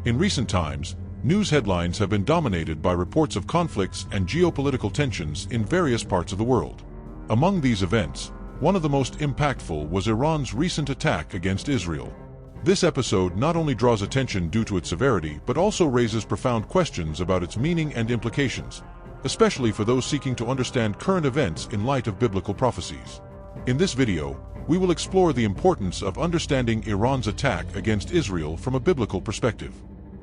In recent times, news headlines have been dominated by reports of conflicts and geopolitical tensions in various parts of the world. Among these events, one of the most impactful was Iran's recent attack against Israel. This episode not only draws attention due to its severity but also raises profound questions about its meaning and implications, especially for those seeking to understand current events in light of biblical prophecies. In this video, we will explore the importance of understanding Iran's attack against Israel from a biblical perspective.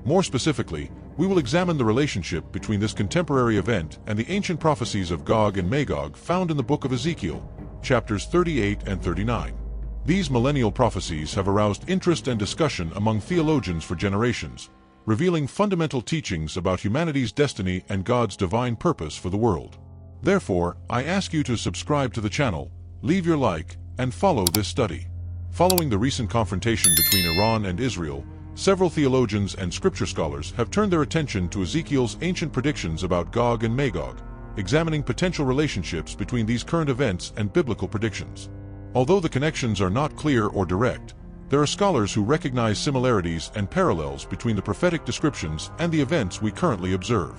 More specifically, we will examine the relationship between this contemporary event and the ancient prophecies of Gog and Magog found in the book of Ezekiel, chapters 38 and 39. These millennial prophecies have aroused interest and discussion among theologians for generations, revealing fundamental teachings about humanity's destiny and God's divine purpose for the world. Therefore, I ask you to subscribe to the channel, leave your like, and follow this study. Following the recent confrontation between Iran and Israel, several theologians and scripture scholars have turned their attention to Ezekiel's ancient predictions about Gog and Magog, examining potential relationships between these current events and biblical predictions. Although the connections are not clear or direct, there are scholars who recognize similarities and parallels between the prophetic descriptions and the events we currently observe.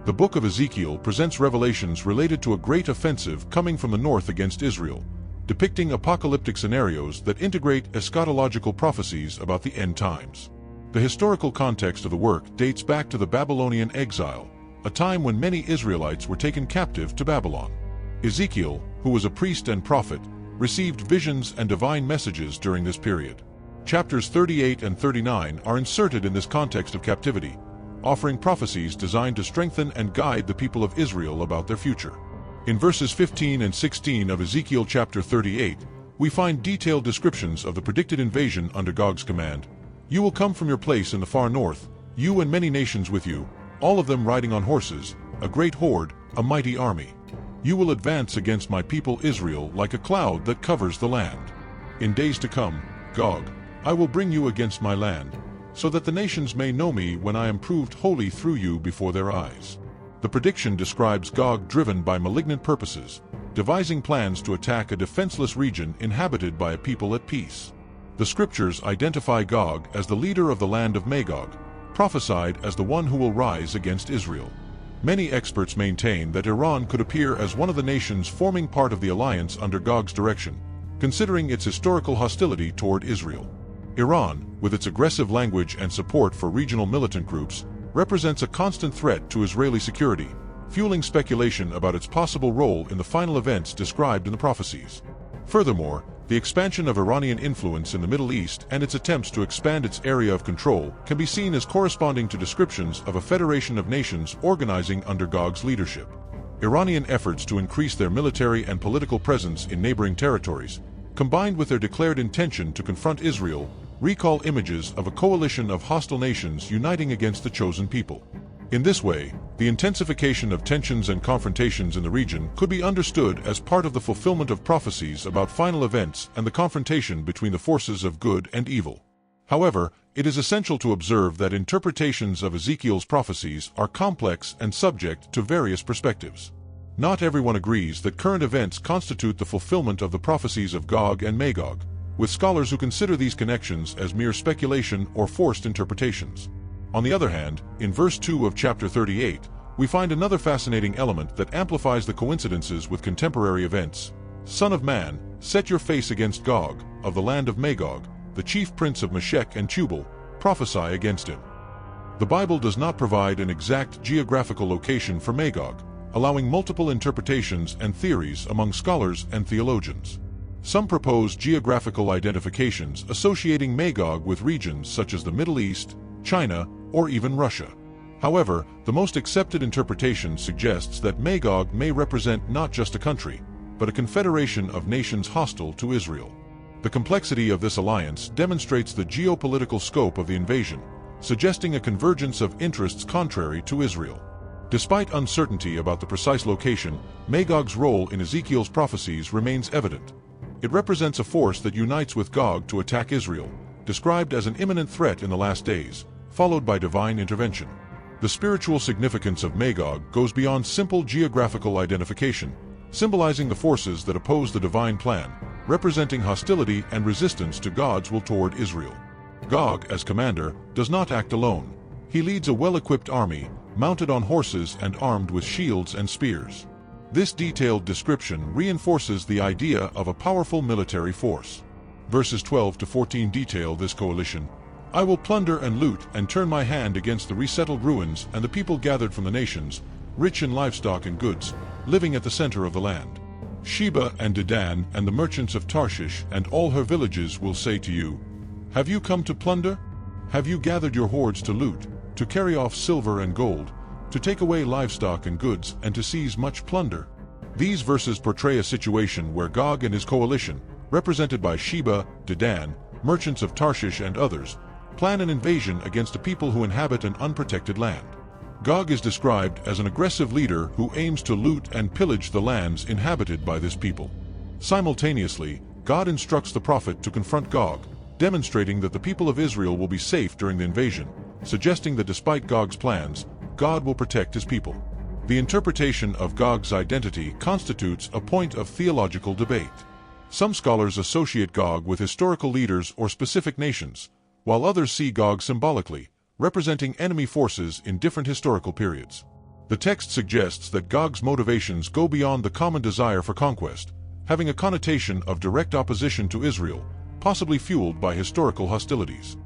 The book of Ezekiel presents revelations related to a great offensive coming from the north against Israel, depicting apocalyptic scenarios that integrate eschatological prophecies about the end times. The historical context of the work dates back to the Babylonian exile, a time when many Israelites were taken captive to Babylon. Ezekiel, who was a priest and prophet, received visions and divine messages during this period. Chapters 38 and 39 are inserted in this context of captivity, offering prophecies designed to strengthen and guide the people of Israel about their future. In verses 15 and 16 of Ezekiel chapter 38, we find detailed descriptions of the predicted invasion under Gog's command. You will come from your place in the far north, you and many nations with you, all of them riding on horses, a great horde, a mighty army. You will advance against my people Israel like a cloud that covers the land. In days to come, Gog, I will bring you against my land, so that the nations may know me when I am proved holy through you before their eyes. The prediction describes Gog driven by malignant purposes, devising plans to attack a defenseless region inhabited by a people at peace. The scriptures identify Gog as the leader of the land of Magog, prophesied as the one who will rise against Israel. Many experts maintain that Iran could appear as one of the nations forming part of the alliance under Gog's direction, considering its historical hostility toward Israel. Iran, with its aggressive language and support for regional militant groups, represents a constant threat to Israeli security, fueling speculation about its possible role in the final events described in the prophecies. Furthermore, the expansion of Iranian influence in the Middle East and its attempts to expand its area of control can be seen as corresponding to descriptions of a federation of nations organizing under Gog's leadership. Iranian efforts to increase their military and political presence in neighboring territories, combined with their declared intention to confront Israel, recall images of a coalition of hostile nations uniting against the chosen people. In this way, the intensification of tensions and confrontations in the region could be understood as part of the fulfillment of prophecies about final events and the confrontation between the forces of good and evil. However, it is essential to observe that interpretations of Ezekiel's prophecies are complex and subject to various perspectives. Not everyone agrees that current events constitute the fulfillment of the prophecies of Gog and Magog, with scholars who consider these connections as mere speculation or forced interpretations. On the other hand, in verse 2 of chapter 38, we find another fascinating element that amplifies the coincidences with contemporary events. Son of man, set your face against Gog, of the land of Magog, the chief prince of Meshech and Tubal, prophesy against him. The Bible does not provide an exact geographical location for Magog, allowing multiple interpretations and theories among scholars and theologians. Some propose geographical identifications associating Magog with regions such as the Middle East, China, or even Russia. However, the most accepted interpretation suggests that Magog may represent not just a country, but a confederation of nations hostile to Israel. The complexity of this alliance demonstrates the geopolitical scope of the invasion, suggesting a convergence of interests contrary to Israel. Despite uncertainty about the precise location, Magog's role in Ezekiel's prophecies remains evident. It represents a force that unites with Gog to attack Israel, described as an imminent threat in the last days, followed by divine intervention. The spiritual significance of Magog goes beyond simple geographical identification, symbolizing the forces that oppose the divine plan, representing hostility and resistance to God's will toward Israel. Gog, as commander, does not act alone. He leads a well-equipped army, mounted on horses and armed with shields and spears. This detailed description reinforces the idea of a powerful military force. Verses 12 to 14 detail this coalition. I will plunder and loot and turn my hand against the resettled ruins and the people gathered from the nations, rich in livestock and goods, living at the center of the land. Sheba and Dedan and the merchants of Tarshish and all her villages will say to you, have you come to plunder? Have you gathered your hoards to loot, to carry off silver and gold, to take away livestock and goods, and to seize much plunder? These verses portray a situation where Gog and his coalition, represented by Sheba, Dedan, merchants of Tarshish and others, plan an invasion against a people who inhabit an unprotected land. Gog is described as an aggressive leader who aims to loot and pillage the lands inhabited by this people. Simultaneously, God instructs the prophet to confront Gog, demonstrating that the people of Israel will be safe during the invasion, suggesting that despite Gog's plans, God will protect his people. The interpretation of Gog's identity constitutes a point of theological debate. Some scholars associate Gog with historical leaders or specific nations, while others see Gog symbolically, representing enemy forces in different historical periods. The text suggests that Gog's motivations go beyond the common desire for conquest, having a connotation of direct opposition to Israel, possibly fueled by historical hostilities.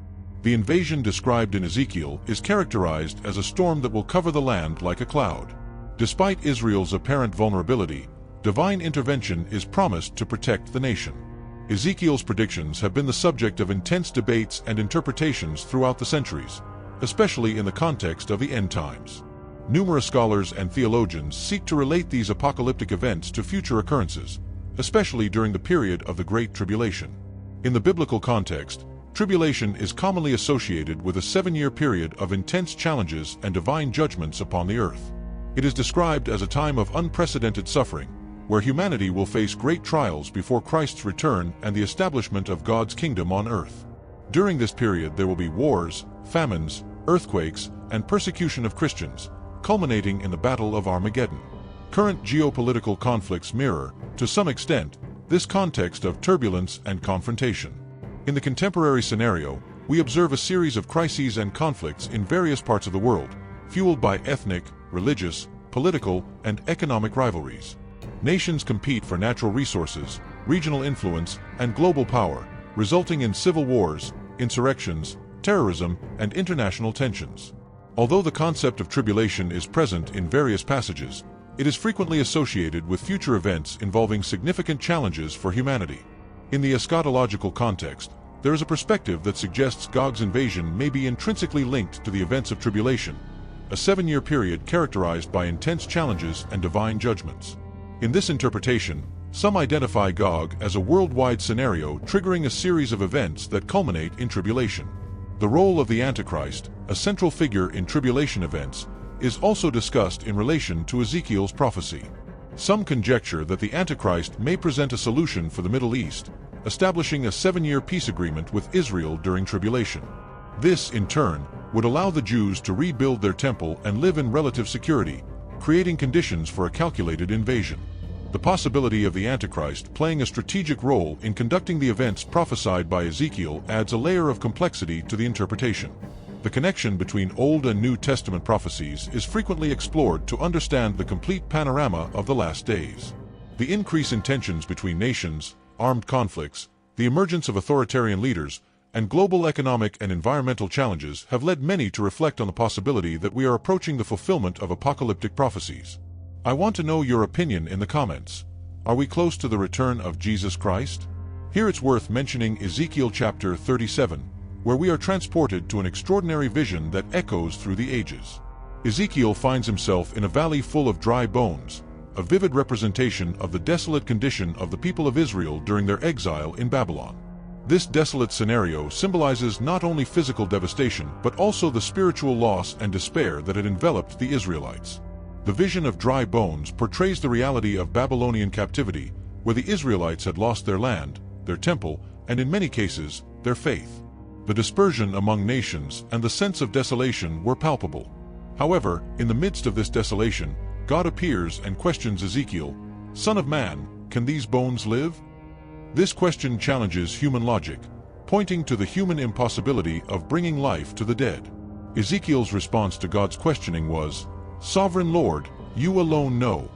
The invasion described in Ezekiel is characterized as a storm that will cover the land like a cloud. Despite Israel's apparent vulnerability, divine intervention is promised to protect the nation. Ezekiel's predictions have been the subject of intense debates and interpretations throughout the centuries, especially in the context of the end times. Numerous scholars and theologians seek to relate these apocalyptic events to future occurrences, especially during the period of the Great Tribulation. In the biblical context, tribulation is commonly associated with a 7-year period of intense challenges and divine judgments upon the earth. It is described as a time of unprecedented suffering, where humanity will face great trials before Christ's return and the establishment of God's kingdom on earth. During this period there will be wars, famines, earthquakes, and persecution of Christians, culminating in the Battle of Armageddon. Current geopolitical conflicts mirror, to some extent, this context of turbulence and confrontation. In the contemporary scenario, we observe a series of crises and conflicts in various parts of the world, fueled by ethnic, religious, political, and economic rivalries. Nations compete for natural resources, regional influence, and global power, resulting in civil wars, insurrections, terrorism, and international tensions. Although the concept of tribulation is present in various passages, it is frequently associated with future events involving significant challenges for humanity. In the eschatological context, there is a perspective that suggests Gog's invasion may be intrinsically linked to the events of tribulation, a 7-year period characterized by intense challenges and divine judgments. In this interpretation, some identify Gog as a worldwide scenario triggering a series of events that culminate in tribulation. The role of the Antichrist, a central figure in tribulation events, is also discussed in relation to Ezekiel's prophecy. Some conjecture that the Antichrist may present a solution for the Middle East, establishing a 7-year peace agreement with Israel during tribulation. This, in turn, would allow the Jews to rebuild their temple and live in relative security, creating conditions for a calculated invasion. The possibility of the Antichrist playing a strategic role in conducting the events prophesied by Ezekiel adds a layer of complexity to the interpretation. The connection between Old and New Testament prophecies is frequently explored to understand the complete panorama of the last days. The increase in tensions between nations, armed conflicts, the emergence of authoritarian leaders, and global economic and environmental challenges have led many to reflect on the possibility that we are approaching the fulfillment of apocalyptic prophecies. I want to know your opinion in the comments. Are we close to the return of Jesus Christ? Here it's worth mentioning Ezekiel chapter 37, where we are transported to an extraordinary vision that echoes through the ages. Ezekiel finds himself in a valley full of dry bones, a vivid representation of the desolate condition of the people of Israel during their exile in Babylon. This desolate scenario symbolizes not only physical devastation but also the spiritual loss and despair that had enveloped the Israelites. The vision of dry bones portrays the reality of Babylonian captivity, where the Israelites had lost their land, their temple, and in many cases, their faith. The dispersion among nations and the sense of desolation were palpable. However, in the midst of this desolation, God appears and questions Ezekiel, "Son of man, can these bones live?" This question challenges human logic, pointing to the human impossibility of bringing life to the dead. Ezekiel's response to God's questioning was, "Sovereign Lord, you alone know."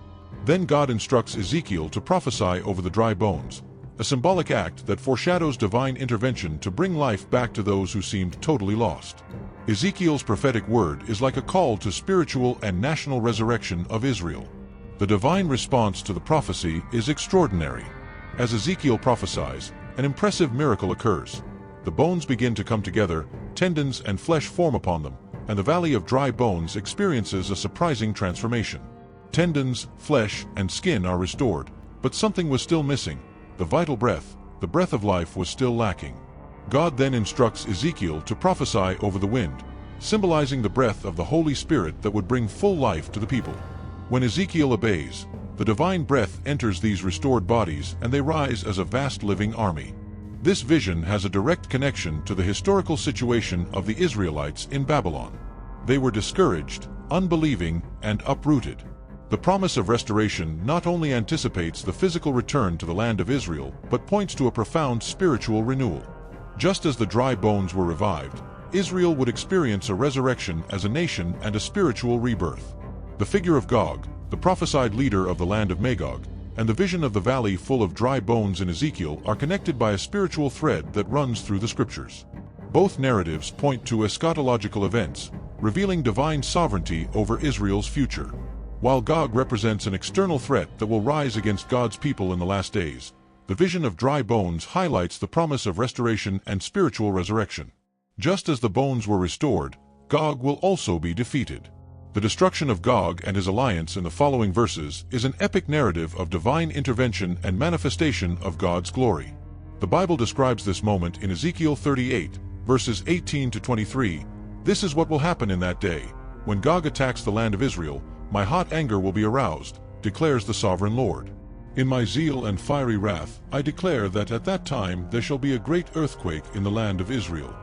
Then God instructs Ezekiel to prophesy over the dry bones, a symbolic act that foreshadows divine intervention to bring life back to those who seemed totally lost. Ezekiel's prophetic word is like a call to spiritual and national resurrection of Israel. The divine response to the prophecy is extraordinary. As Ezekiel prophesies, an impressive miracle occurs. The bones begin to come together, tendons and flesh form upon them, and the valley of dry bones experiences a surprising transformation. Tendons, flesh, and skin are restored, but something was still missing. The vital breath, the breath of life, was still lacking. God then instructs Ezekiel to prophesy over the wind, symbolizing the breath of the Holy Spirit that would bring full life to the people. When Ezekiel obeys, the divine breath enters these restored bodies and they rise as a vast living army. This vision has a direct connection to the historical situation of the Israelites in Babylon. They were discouraged, unbelieving, and uprooted. The promise of restoration not only anticipates the physical return to the land of Israel, but points to a profound spiritual renewal. Just as the dry bones were revived, Israel would experience a resurrection as a nation and a spiritual rebirth. The figure of Gog, the prophesied leader of the land of Magog, and the vision of the valley full of dry bones in Ezekiel are connected by a spiritual thread that runs through the scriptures. Both narratives point to eschatological events, revealing divine sovereignty over Israel's future. While Gog represents an external threat that will rise against God's people in the last days, the vision of dry bones highlights the promise of restoration and spiritual resurrection. Just as the bones were restored, Gog will also be defeated. The destruction of Gog and his alliance in the following verses is an epic narrative of divine intervention and manifestation of God's glory. The Bible describes this moment in Ezekiel 38, verses 18 to 23. "This is what will happen in that day. When Gog attacks the land of Israel, my hot anger will be aroused, declares the sovereign Lord. In my zeal and fiery wrath, I declare that at that time there shall be a great earthquake in the land of Israel.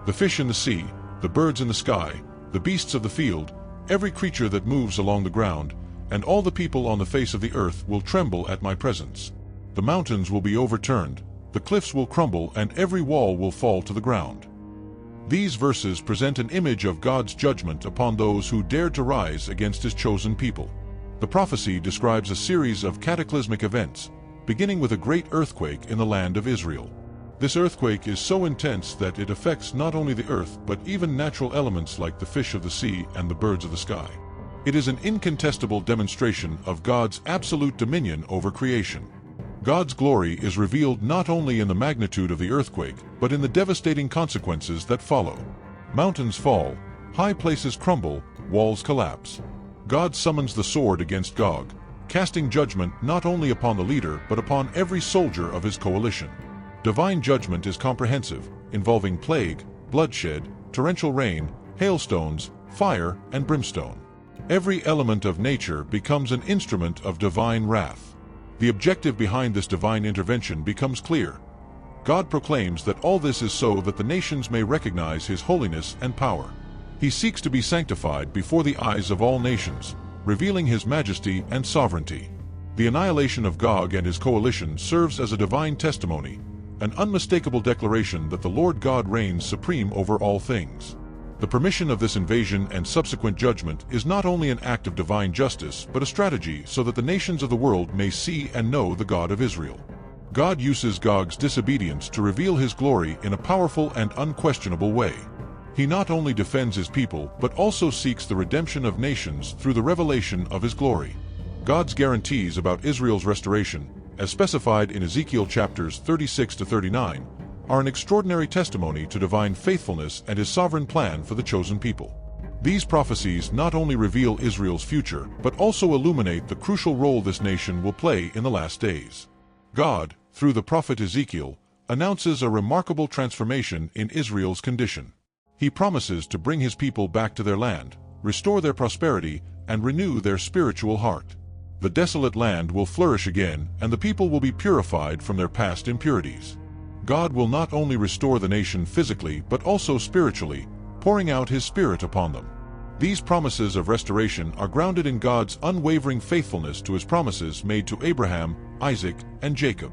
The fish in the sea, the birds in the sky, the beasts of the field, every creature that moves along the ground, and all the people on the face of the earth will tremble at my presence. The mountains will be overturned, the cliffs will crumble, and every wall will fall to the ground." These verses present an image of God's judgment upon those who dared to rise against his chosen people. The prophecy describes a series of cataclysmic events, beginning with a great earthquake in the land of Israel. This earthquake is so intense that it affects not only the earth but even natural elements like the fish of the sea and the birds of the sky. It is an incontestable demonstration of God's absolute dominion over creation. God's glory is revealed not only in the magnitude of the earthquake, but in the devastating consequences that follow. Mountains fall, high places crumble, walls collapse. God summons the sword against Gog, casting judgment not only upon the leader but upon every soldier of his coalition. Divine judgment is comprehensive, involving plague, bloodshed, torrential rain, hailstones, fire, and brimstone. Every element of nature becomes an instrument of divine wrath. The objective behind this divine intervention becomes clear. God proclaims that all this is so that the nations may recognize his holiness and power. He seeks to be sanctified before the eyes of all nations, revealing his majesty and sovereignty. The annihilation of Gog and his coalition serves as a divine testimony, an unmistakable declaration that the Lord God reigns supreme over all things. The permission of this invasion and subsequent judgment is not only an act of divine justice but a strategy so that the nations of the world may see and know the God of Israel. God uses Gog's disobedience to reveal his glory in a powerful and unquestionable way. He not only defends his people but also seeks the redemption of nations through the revelation of his glory. God's guarantees about Israel's restoration, as specified in Ezekiel chapters 36 to 39, are an extraordinary testimony to divine faithfulness and his sovereign plan for the chosen people. These prophecies not only reveal Israel's future, but also illuminate the crucial role this nation will play in the last days. God, through the prophet Ezekiel, announces a remarkable transformation in Israel's condition. He promises to bring his people back to their land, restore their prosperity, and renew their spiritual heart. The desolate land will flourish again, and the people will be purified from their past impurities. God will not only restore the nation physically but also spiritually, pouring out his Spirit upon them. These promises of restoration are grounded in God's unwavering faithfulness to his promises made to Abraham, Isaac, and Jacob.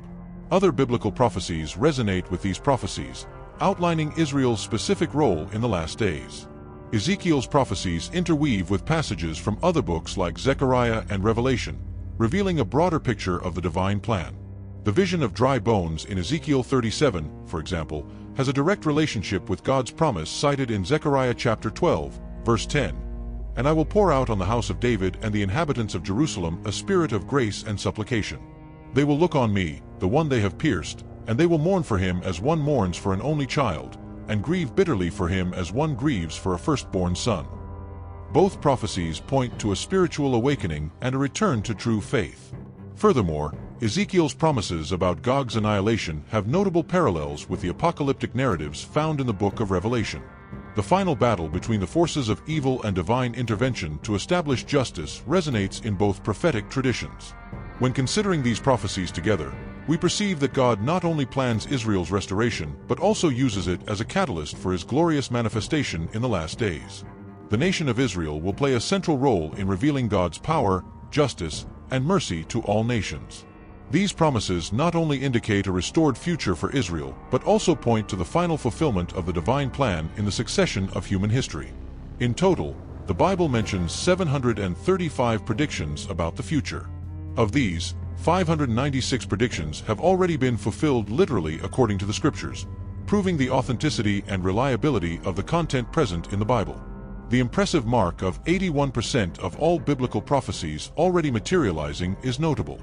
Other biblical prophecies resonate with these prophecies, outlining Israel's specific role in the last days. Ezekiel's prophecies interweave with passages from other books like Zechariah and Revelation, revealing a broader picture of the divine plan. The vision of dry bones in Ezekiel 37, for example, has a direct relationship with God's promise cited in Zechariah chapter 12, verse 10. "And I will pour out on the house of David and the inhabitants of Jerusalem a spirit of grace and supplication. They will look on me, the one they have pierced, and they will mourn for him as one mourns for an only child, and grieve bitterly for him as one grieves for a firstborn son." Both prophecies point to a spiritual awakening and a return to true faith. Furthermore, Ezekiel's promises about Gog's annihilation have notable parallels with the apocalyptic narratives found in the book of Revelation. The final battle between the forces of evil and divine intervention to establish justice resonates in both prophetic traditions. When considering these prophecies together, we perceive that God not only plans Israel's restoration, but also uses it as a catalyst for his glorious manifestation in the last days. The nation of Israel will play a central role in revealing God's power, justice, and mercy to all nations. These promises not only indicate a restored future for Israel, but also point to the final fulfillment of the divine plan in the succession of human history. In total, the Bible mentions 735 predictions about the future. Of these, 596 predictions have already been fulfilled literally according to the Scriptures, proving the authenticity and reliability of the content present in the Bible. The impressive mark of 81% of all biblical prophecies already materializing is notable.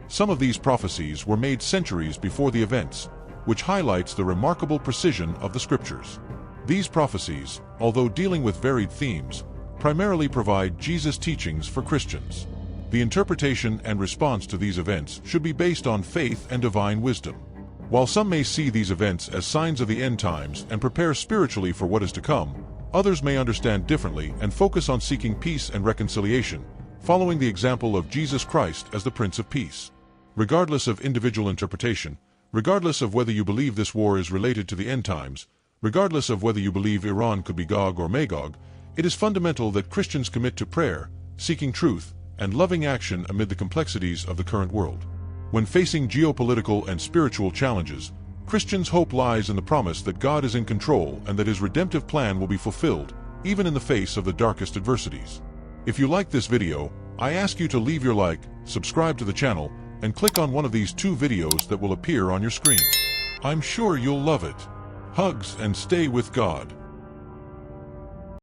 Some of these prophecies were made centuries before the events, which highlights the remarkable precision of the Scriptures. These prophecies, although dealing with varied themes, primarily provide Jesus' teachings for Christians. The interpretation and response to these events should be based on faith and divine wisdom. While some may see these events as signs of the end times and prepare spiritually for what is to come, others may understand differently and focus on seeking peace and reconciliation, following the example of Jesus Christ as the Prince of Peace. Regardless of individual interpretation, regardless of whether you believe this war is related to the end times, regardless of whether you believe Iran could be Gog or Magog, it is fundamental that Christians commit to prayer, seeking truth, and loving action amid the complexities of the current world. When facing geopolitical and spiritual challenges, Christians' hope lies in the promise that God is in control and that his redemptive plan will be fulfilled, even in the face of the darkest adversities. If you like this video, I ask you to leave your like, subscribe to the channel, and click on one of these 2 videos that will appear on your screen. I'm sure you'll love it. Hugs and stay with God.